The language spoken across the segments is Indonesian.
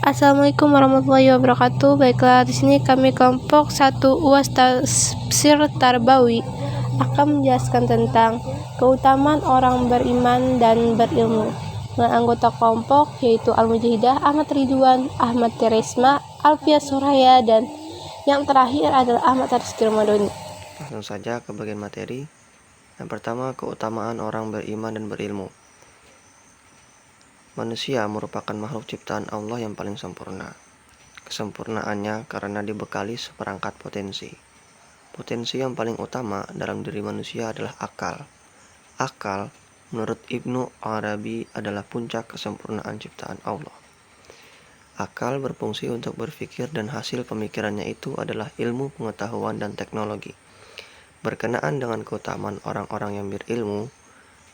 Assalamualaikum warahmatullahi wabarakatuh. Baiklah, di sini kami kelompok 1 UAS Tafsir Tarbawi akan menjelaskan tentang keutamaan orang beriman dan berilmu dengan anggota kelompok yaitu Al-Mujahidah, Ahmad Ridwan, Ahmad Teresma, Alfia Suraya, dan yang terakhir adalah Ahmad Rizky Ramadhani. Langsung saja ke bagian materi. Yang pertama, keutamaan orang beriman dan berilmu. Manusia merupakan makhluk ciptaan Allah yang paling sempurna. Kesempurnaannya karena dibekali seperangkat potensi. Potensi yang paling utama dalam diri manusia adalah akal. Akal, menurut Ibnu Arabi, adalah puncak kesempurnaan ciptaan Allah. Akal berfungsi untuk berpikir dan hasil pemikirannya itu adalah ilmu, pengetahuan, dan teknologi. Berkenaan dengan keutamaan orang-orang yang berilmu,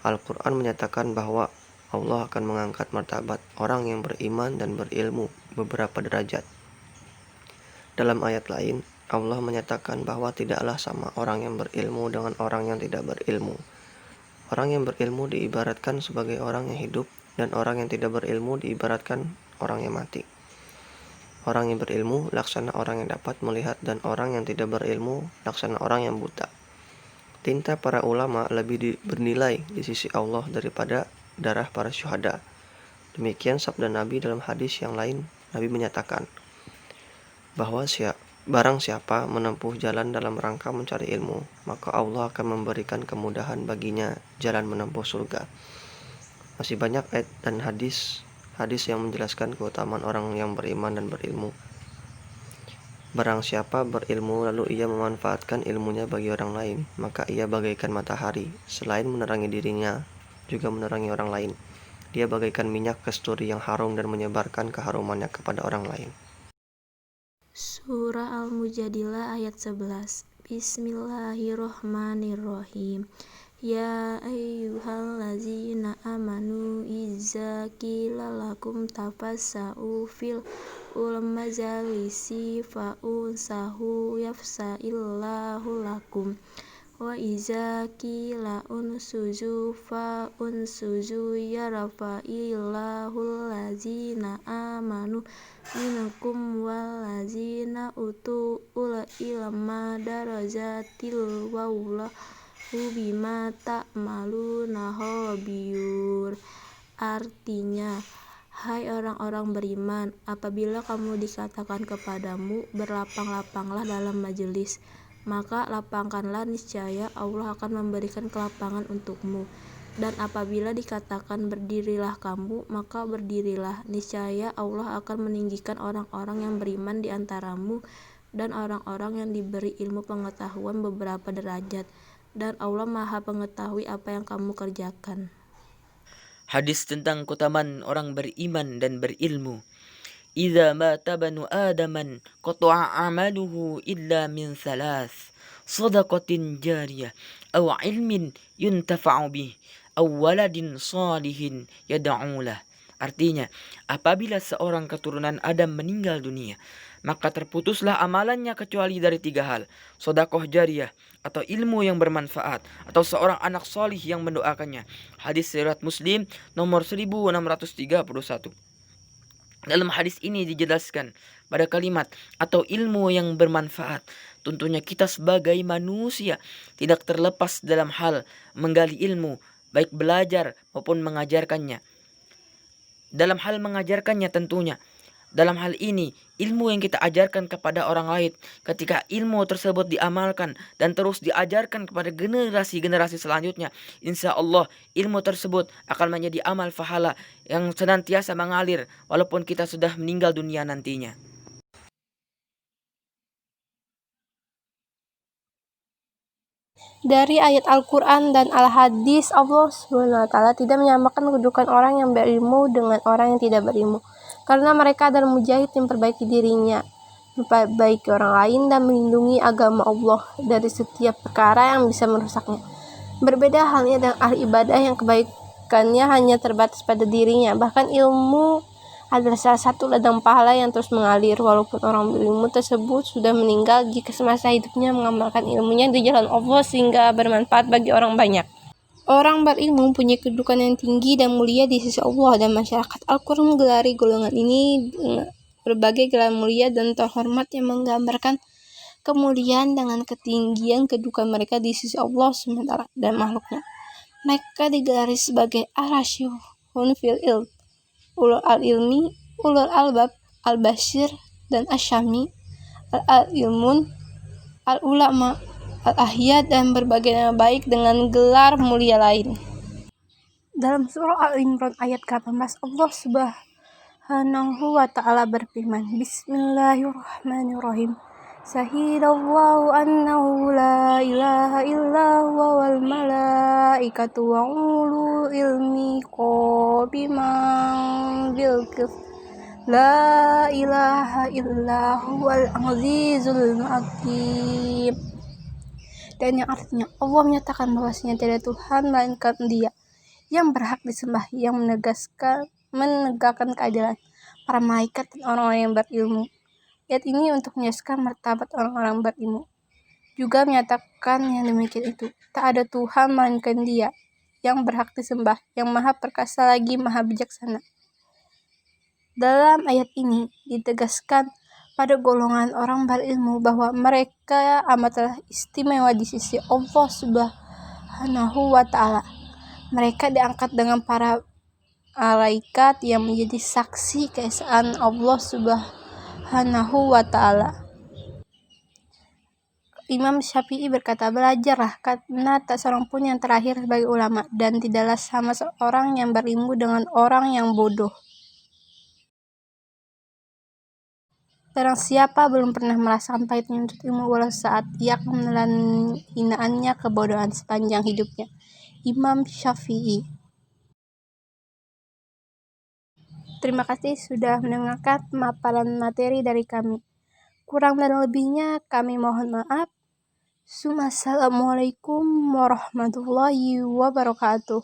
Al-Quran menyatakan bahwa Allah akan mengangkat martabat orang yang beriman dan berilmu beberapa derajat. Dalam ayat lain, Allah menyatakan bahwa tidaklah sama orang yang berilmu dengan orang yang tidak berilmu. Orang yang berilmu diibaratkan sebagai orang yang hidup, dan orang yang tidak berilmu diibaratkan orang yang mati. Orang yang berilmu laksana orang yang dapat melihat, dan orang yang tidak berilmu laksana orang yang buta. Tinta para ulama lebih bernilai di sisi Allah daripada darah para syuhada. Demikian sabda Nabi dalam hadis yang lain. Nabi menyatakan bahwa barang siapa menempuh jalan dalam rangka mencari ilmu, maka Allah akan memberikan kemudahan baginya jalan menempuh surga. Masih banyak ayat dan hadis yang menjelaskan keutamaan orang yang beriman dan berilmu. Barang siapa berilmu lalu ia memanfaatkan ilmunya bagi orang lain, maka ia bagaikan matahari, selain menerangi dirinya, juga menerangi orang lain. Dia bagaikan minyak kasturi yang harum dan menyebarkan keharumannya kepada orang lain. Surah Al-Mujadilah ayat 11. Bismillahirrohmanirrohim. Ya ayyuhallazina amanu izza qila lakum tafassau fil majalisi fa'unsahu yafsa'illahu lakum wa iza qila unsuzu fa'unsuzu yarfa'illahu allazina amanu minkum wallazina utul ilma darajatil wallahu bima ta'maluna khabir. Artinya, hai orang-orang beriman, apabila kamu dikatakan kepadamu berlapang-lapanglah dalam majelis, maka lapangkanlah, niscaya Allah akan memberikan kelapangan untukmu. Dan apabila dikatakan berdirilah kamu, maka berdirilah, niscaya Allah akan meninggikan orang-orang yang beriman di antaramu dan orang-orang yang diberi ilmu pengetahuan beberapa derajat, dan Allah Maha Pengetahui apa yang kamu kerjakan. Hadis tentang keutamaan orang beriman dan berilmu. Idza mata banu adaman qata'a amaluhu illa min thalath, sadaqatin jariyah aw ilmin yuntafa'u bih aw waladin salihin yad'u lah. Artinya, apabila seorang keturunan Adam meninggal dunia, maka terputuslah amalannya kecuali dari 3 hal: sedekah jariyah atau ilmu yang bermanfaat, atau seorang anak solih yang mendoakannya. Hadis riwayat Muslim nomor 1631. Dalam hadis ini dijelaskan pada kalimat atau ilmu yang bermanfaat. Tentunya kita sebagai manusia tidak terlepas dalam hal menggali ilmu, baik belajar maupun mengajarkannya. Dalam hal mengajarkannya tentunya, dalam hal ini ilmu yang kita ajarkan kepada orang lain, ketika ilmu tersebut diamalkan dan terus diajarkan kepada generasi-generasi selanjutnya, insya Allah ilmu tersebut akan menjadi amal pahala yang senantiasa mengalir walaupun kita sudah meninggal dunia nantinya. Dari ayat Al-Quran dan Al-Hadis, Allah SWT tidak menyamakan kedudukan orang yang berilmu dengan orang yang tidak berilmu, karena mereka adalah mujahid yang memperbaiki dirinya, memperbaiki orang lain, dan melindungi agama Allah dari setiap perkara yang bisa merusaknya. Berbeda halnya dengan ahli ibadah yang kebaikannya hanya terbatas pada dirinya. Bahkan ilmu adalah salah satu ladang pahala yang terus mengalir, walaupun orang berilmu tersebut sudah meninggal jika semasa hidupnya mengamalkan ilmunya di jalan Allah sehingga bermanfaat bagi orang banyak. Orang berilmu mempunyai kedudukan yang tinggi dan mulia di sisi Allah, dan masyarakat Al-Quran menggelari golongan ini berbagai gelar mulia dan terhormat yang menggambarkan kemuliaan dengan ketinggian kedudukan mereka di sisi Allah SWT dan makhluknya. Mereka digelari sebagai ar-rasyihun fil ilm, ulul al-ilmi, ulul albab, al-basyir, dan asyami, al-ilmun, al-ulama, al-ahya, dan berbagai nama baik dengan gelar mulia lain. Dalam surah Al-Imran ayat ke-18, Allah Subhanahu wa ta'ala berfirman, Bismillahirrahmanirrahim. Syahidallahu annahu la ilaha illa huwa wal malaikatu wa ulul ilmi qabiman bil qist. La ilaha illa huwal azizul hakim. Dan yang artinya Allah menyatakan bahwasanya tidak Tuhan melainkan Dia yang berhak disembah, yang menegakkan keadilan, para malaikat dan orang-orang yang berilmu. Ayat ini untuk menjelaskan martabat orang-orang berilmu. Juga menyatakan yang demikian itu, tak ada Tuhan melainkan Dia yang berhak disembah, yang maha perkasa lagi maha bijaksana. Dalam ayat ini ditegaskan pada golongan orang berilmu bahwa mereka amatlah istimewa di sisi Allah Subhanahu wa ta'ala. Mereka diangkat dengan para malaikat yang menjadi saksi keesaan Allah Subhanahu wa ta'ala. Imam Syafi'i berkata, belajarlah karena tak seorang pun yang terakhir sebagai ulama, dan tidaklah sama seorang yang berilmu dengan orang yang bodoh. Barang siapa belum pernah merasakan pahitnya menuntut ilmu walau saat, ia akan menelan hinaannya kebodohan sepanjang hidupnya. Imam Syafi'i. Terima kasih sudah mendengarkan pemaparan materi dari kami. Kurang dan lebihnya kami mohon maaf. Assalamualaikum warahmatullahi wabarakatuh.